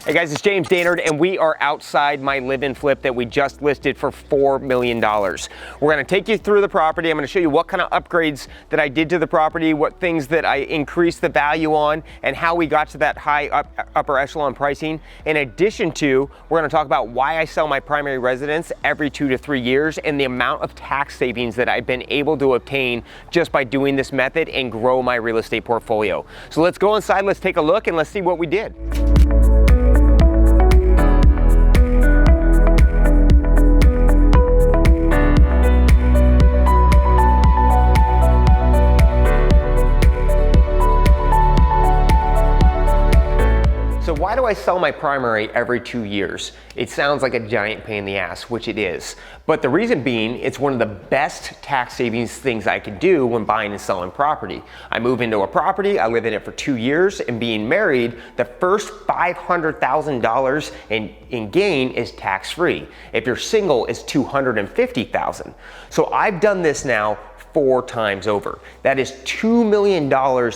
Hey guys, it's James Dainard, and we are outside my live-in flip that we just listed for $4 million. We're gonna take you through the property. I'm gonna show you what kind of upgrades that I did to the property, what things that I increased the value on, and how we got to that high upper echelon pricing. In addition to, we're gonna talk about why I sell my primary residence every 2 to 3 years and the amount of tax savings that I've been able to obtain just by doing this method and grow my real estate portfolio. So let's go inside, let's take a look, and let's see what we did. So why do I sell my primary every 2 years? It sounds like a giant pain in the ass, which it is. But the reason being, it's one of the best tax savings things I can do when buying and selling property. I move into a property, I live in it for 2 years, and being married, the first $500,000 in gain is tax-free. If you're single, it's $250,000. So I've done this now 4 times over. That is $2 million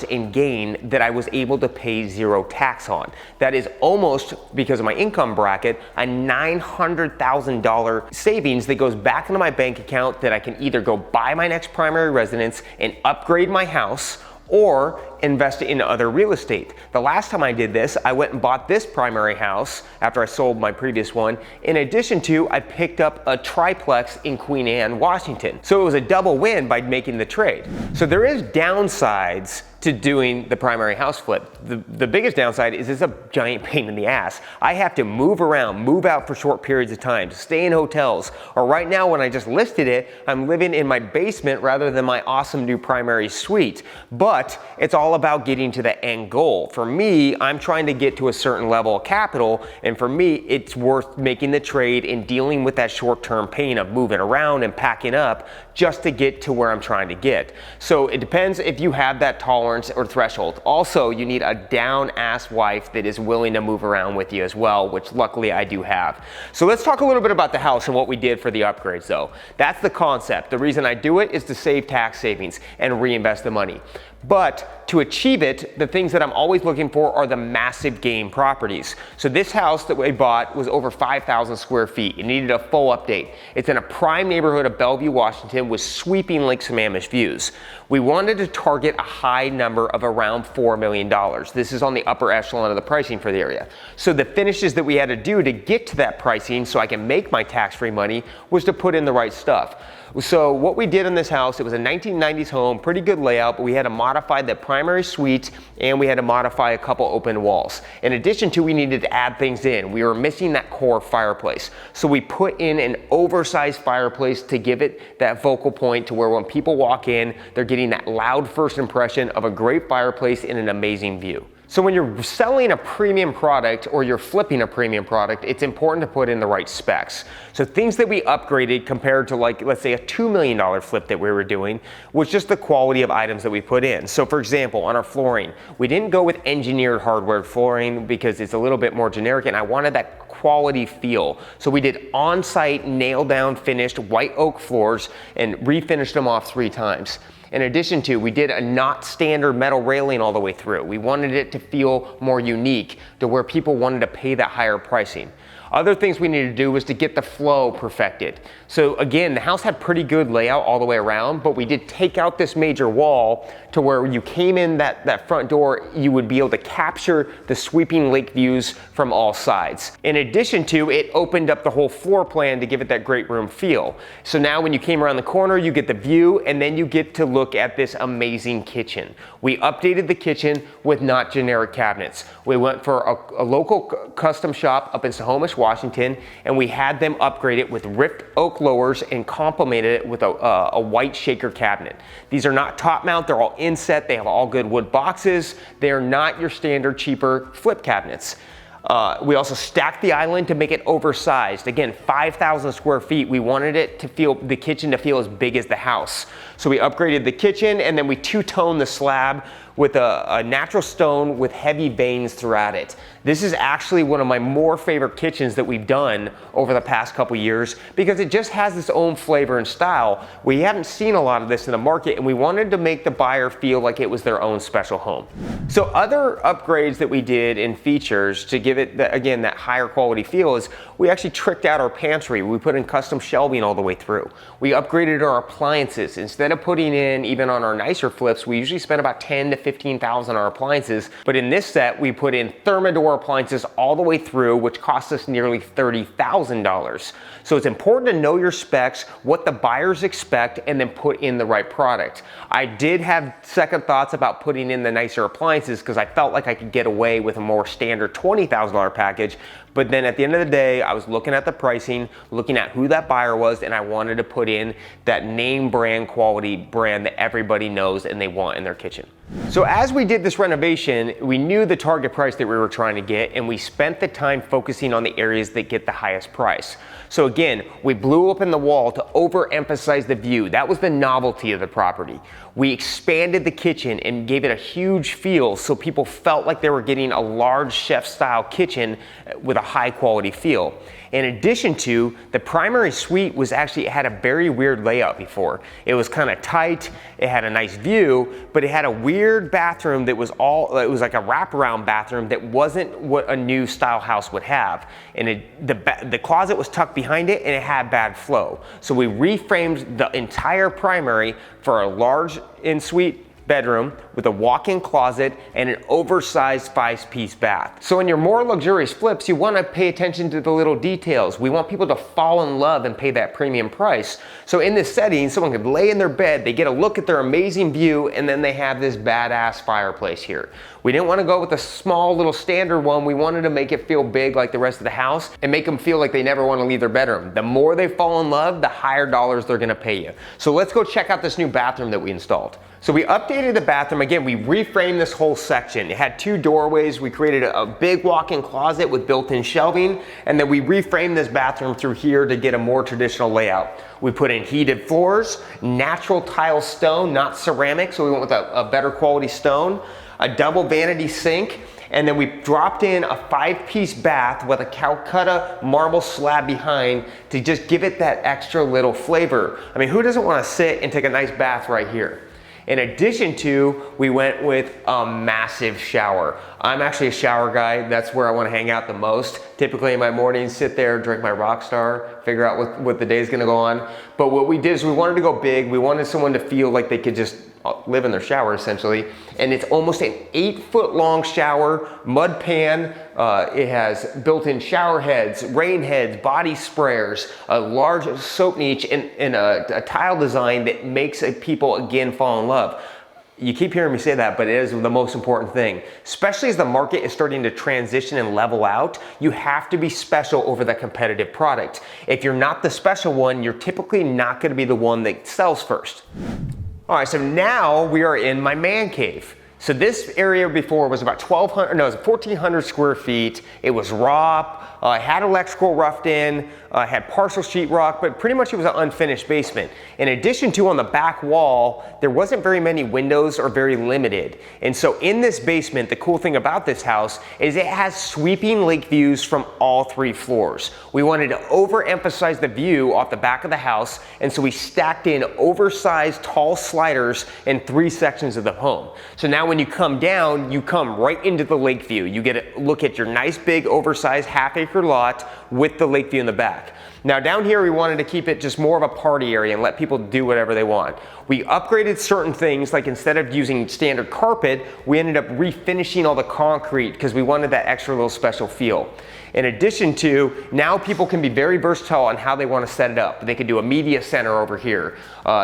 in gain that I was able to pay zero tax on. That is almost, because of my income bracket, a $900,000 savings that goes back into my bank account that I can either go buy my next primary residence and upgrade my house, or invest it in other real estate. The last time I did this, I went and bought this primary house after I sold my previous one. In addition to, I picked up a triplex in Queen Anne, Washington. So it was a double win by making the trade. So there is downsides to doing the primary house flip. The biggest downside is it's a giant pain in the ass. I have to move around, move out for short periods of time, stay in hotels. Or right now, when I just listed it, I'm living in my basement rather than my awesome new primary suite. But it's all about getting to the end goal. For me, I'm trying to get to a certain level of capital, and for me, it's worth making the trade and dealing with that short-term pain of moving around and packing up just to get to where I'm trying to get. So it depends if you have that tolerance or threshold. Also, you need a down-ass wife that is willing to move around with you as well, which luckily I do have. So let's talk a little bit about the house and what we did for the upgrades though. That's the concept. The reason I do it is to save tax savings and reinvest the money. But to achieve it, the things that I'm always looking for are the massive gain properties. So this house that we bought was over 5,000 square feet. It needed a full update. It's in a prime neighborhood of Bellevue, Washington with sweeping Lake Sammamish views. We wanted to target a high number of around $4 million. This is on the upper echelon of the pricing for the area. So the finishes that we had to do to get to that pricing so I can make my tax-free money was to put in the right stuff. So what we did in this house, it was a 1990s home, pretty good layout, but we had to modify the primary suite and we had to modify a couple open walls. In addition to, we needed to add things in. We were missing that core fireplace. So we put in an oversized fireplace to give it that focal point to where when people walk in, they're getting that loud first impression of a great fireplace and an amazing view. So when you're selling a premium product or you're flipping a premium product, it's important to put in the right specs. So things that we upgraded compared to, like, let's say a $2 million flip that we were doing was just the quality of items that we put in. So for example, on our flooring, we didn't go with engineered hardware flooring because it's a little bit more generic and I wanted that quality feel. So we did on-site nail down finished white oak floors and refinished them off 3 times. In addition to, we did a not standard metal railing all the way through. We wanted it to feel more unique to where people wanted to pay that higher pricing. Other things we needed to do was to get the flow perfected. So again, the house had pretty good layout all the way around, but we did take out this major wall to where you came in that front door, you would be able to capture the sweeping lake views from all sides. In addition to, it opened up the whole floor plan to give it that great room feel. So now when you came around the corner, you get the view and then you get to look at this amazing kitchen. We updated the kitchen with not generic cabinets. We went for a local custom shop up in Snohomish, Washington, and we had them upgrade it with ripped oak lowers and complemented it with a white shaker cabinet. These are not top mount, they're all inset, they have all good wood boxes. They're not your standard cheaper flip cabinets. We also stacked the island to make it oversized. Again, 5,000 square feet. We wanted it to feel, the kitchen to feel as big as the house. So we upgraded the kitchen and then we two-toned the slab with a natural stone with heavy veins throughout it. This is actually one of my more favorite kitchens that we've done over the past couple years because it just has its own flavor and style. We haven't seen a lot of this in the market, and we wanted to make the buyer feel like it was their own special home. So other upgrades that we did in features to give it, again, that higher quality feel is we actually tricked out our pantry. We put in custom shelving all the way through. We upgraded our appliances. Instead of putting in, even on our nicer flips, we usually spend about $10,000 to $15,000 on our appliances. But in this set, we put in Thermador appliances all the way through, which cost us nearly $30,000. So it's important to know your specs, what the buyers expect, and then put in the right product. I did have second thoughts about putting in the nicer appliances because I felt like I could get away with a more standard $20,000 package. But then at the end of the day, I was looking at the pricing, looking at who that buyer was, and I wanted to put in that name brand quality brand that everybody knows and they want in their kitchen. So as we did this renovation, we knew the target price that we were trying to get, and we spent the time focusing on the areas that get the highest price. So again, we blew open the wall to overemphasize the view. That was the novelty of the property. We expanded the kitchen and gave it a huge feel so people felt like they were getting a large chef-style kitchen with a high-quality feel. In addition to, the primary suite was actually, it had a very weird layout before. It was kind of tight, it had a nice view, but it had a weird bathroom that was it was like a wraparound bathroom that wasn't what a new style house would have. And the closet was tucked behind it and it had bad flow. So we reframed the entire primary for a large en-suite bedroom with a walk-in closet and an oversized 5-piece bath. So in your more luxurious flips, you want to pay attention to the little details. We want people to fall in love and pay that premium price. So in this setting, someone could lay in their bed, they get a look at their amazing view, and then they have this badass fireplace here. We didn't want to go with a small little standard one. We wanted to make it feel big like the rest of the house and make them feel like they never want to leave their bedroom. The more they fall in love, the higher dollars they're going to pay you. So let's go check out this new bathroom that we installed. So we updated the bathroom. Again, we reframed this whole section. It had 2 doorways. We created a big walk-in closet with built-in shelving, and then we reframed this bathroom through here to get a more traditional layout. We put in heated floors, natural tile stone, not ceramic, so we went with a better quality stone, a double vanity sink, and then we dropped in a 5-piece bath with a Calcutta marble slab behind to just give it that extra little flavor. I mean, who doesn't want to sit and take a nice bath right here? In addition to, we went with a massive shower. I'm actually a shower guy. That's where I want to hang out the most. Typically in my mornings, sit there, drink my Rockstar, figure out what the day's gonna go on. But what we did is we wanted to go big. We wanted someone to feel like they could just live in their shower essentially. And it's almost an 8-foot long shower, mud pan. It has built-in shower heads, rain heads, body sprayers, a large soap niche, and a tile design that makes people again fall in love. You keep hearing me say that, but it is the most important thing. Especially as the market is starting to transition and level out, you have to be special over the competitive product. If you're not the special one, you're typically not gonna be the one that sells first. All right, so now we are in my man cave. So this area before was about 1,400 square feet. It was raw, had electrical roughed in, had partial sheetrock, but pretty much it was an unfinished basement. In addition to, on the back wall, there wasn't very many windows or very limited. And so in this basement, the cool thing about this house is it has sweeping lake views from all 3 floors. We wanted to overemphasize the view off the back of the house, and so we stacked in oversized tall sliders in 3 sections of the home. So now when you come down, you come right into the lake view. You get a look at your nice big oversized half-acre lot with the lake view in the back. Now down here we wanted to keep it just more of a party area and let people do whatever they want. We upgraded certain things, like instead of using standard carpet, we ended up refinishing all the concrete because we wanted that extra little special feel. In addition to, now people can be very versatile on how they want to set it up. They can do a media center over here.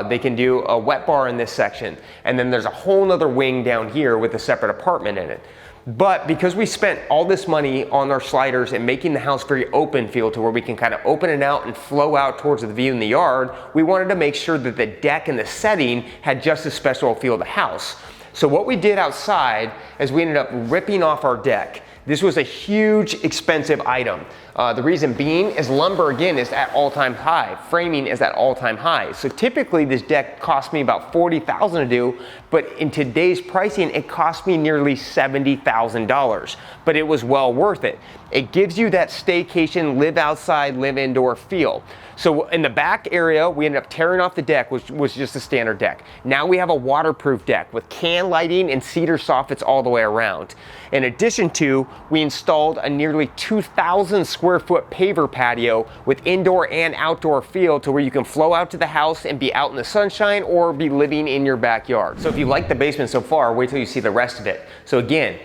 They can do a wet bar in this section. And then there's a whole nother wing down here with a separate apartment in it. But because we spent all this money on our sliders and making the house very open feel to where we can kind of open it out and flow out towards the view in the yard, we wanted to make sure that the deck and the setting had just as special a feel of the house. So what we did outside is we ended up ripping off our deck. This was a huge expensive item. The reason being is lumber, again, is at all-time high. Framing is at all-time high. So typically this deck cost me about $40,000 to do, but in today's pricing, it cost me nearly $70,000. But it was well worth it. It gives you that staycation, live outside, live indoor feel. So in the back area, we ended up tearing off the deck, which was just a standard deck. Now we have a waterproof deck with can lighting and cedar soffits all the way around. In addition to, we installed a nearly 2,000 square foot paver patio with indoor and outdoor feel to where you can flow out to the house and be out in the sunshine or be living in your backyard. So if you like the basement so far, wait till you see the rest of it. So again,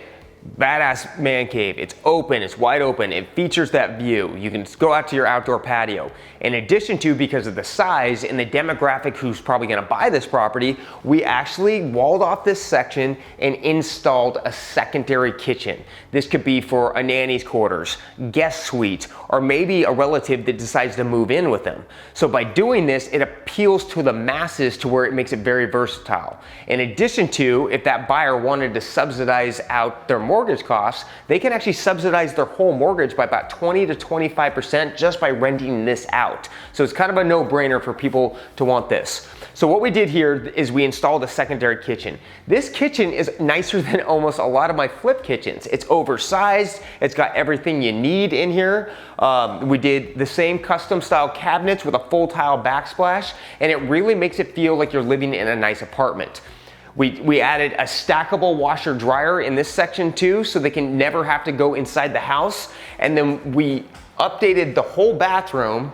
badass man cave. It's open, it's wide open, it features that view. You can go out to your outdoor patio. In addition to, because of the size and the demographic who's probably gonna buy this property, we actually walled off this section and installed a secondary kitchen. This could be for a nanny's quarters, guest suite, or maybe a relative that decides to move in with them. So by doing this, it appeals to the masses to where it makes it very versatile. In addition to, if that buyer wanted to subsidize out their mortgage costs, they can actually subsidize their whole mortgage by about 20 to 25% just by renting this out. So it's kind of a no-brainer for people to want this. So what we did here is we installed a secondary kitchen. This kitchen is nicer than almost a lot of my flip kitchens. It's oversized, it's got everything you need in here. We did the same custom style cabinets with a full tile backsplash, and it really makes it feel like you're living in a nice apartment. We added a stackable washer dryer in this section too, so they can never have to go inside the house. And then we updated the whole bathroom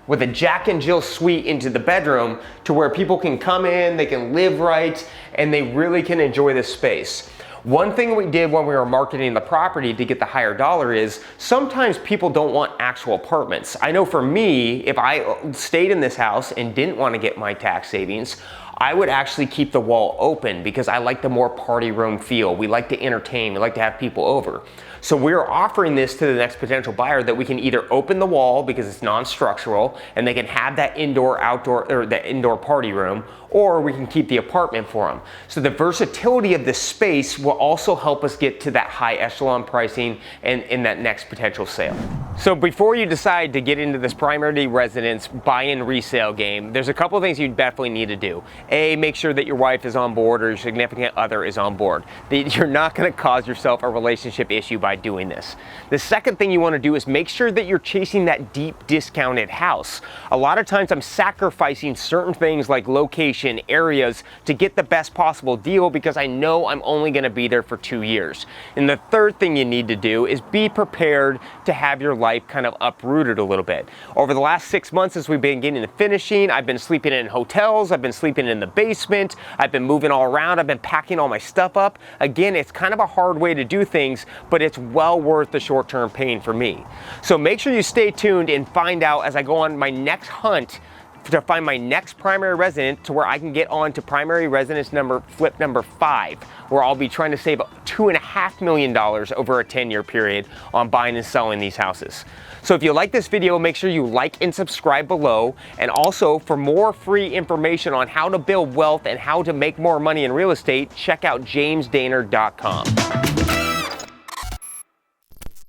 with a Jack and Jill suite into the bedroom to where people can come in, they can live right, and they really can enjoy this space. One thing we did when we were marketing the property to get the higher dollar is sometimes people don't want actual apartments. I know for me, if I stayed in this house and didn't want to get my tax savings, I would actually keep the wall open because I like the more party room feel. We like to entertain, we like to have people over. So we're offering this to the next potential buyer that we can either open the wall because it's non-structural and they can have that indoor, outdoor, or the indoor party room, or we can keep the apartment for them. So the versatility of this space will also help us get to that high echelon pricing and in that next potential sale. So before you decide to get into this primary residence buy and resale game, there's a couple of things you definitely need to do. A, make sure that your wife is on board or your significant other is on board. You're not gonna cause yourself a relationship issue by doing this. The second thing you wanna do is make sure that you're chasing that deep discounted house. A lot of times I'm sacrificing certain things like location, areas to get the best possible deal because I know I'm only gonna be there for 2 years. And the third thing you need to do is be prepared to have your life kind of uprooted a little bit. Over the last 6 months as we've been getting into finishing, I've been sleeping in hotels, I've been sleeping in the basement, I've been moving all around, I've been packing all my stuff up. Again, it's kind of a hard way to do things, but it's well worth the short-term pain for me. So make sure you stay tuned and find out as I go on my next hunt to find my next primary residence to where I can get on to primary residence flip number 5, where I'll be trying to save $2.5 million over a 10-year period on buying and selling these houses. So if you like this video, make sure you like and subscribe below. And also for more free information on how to build wealth and how to make more money in real estate, check out jamesdainard.com.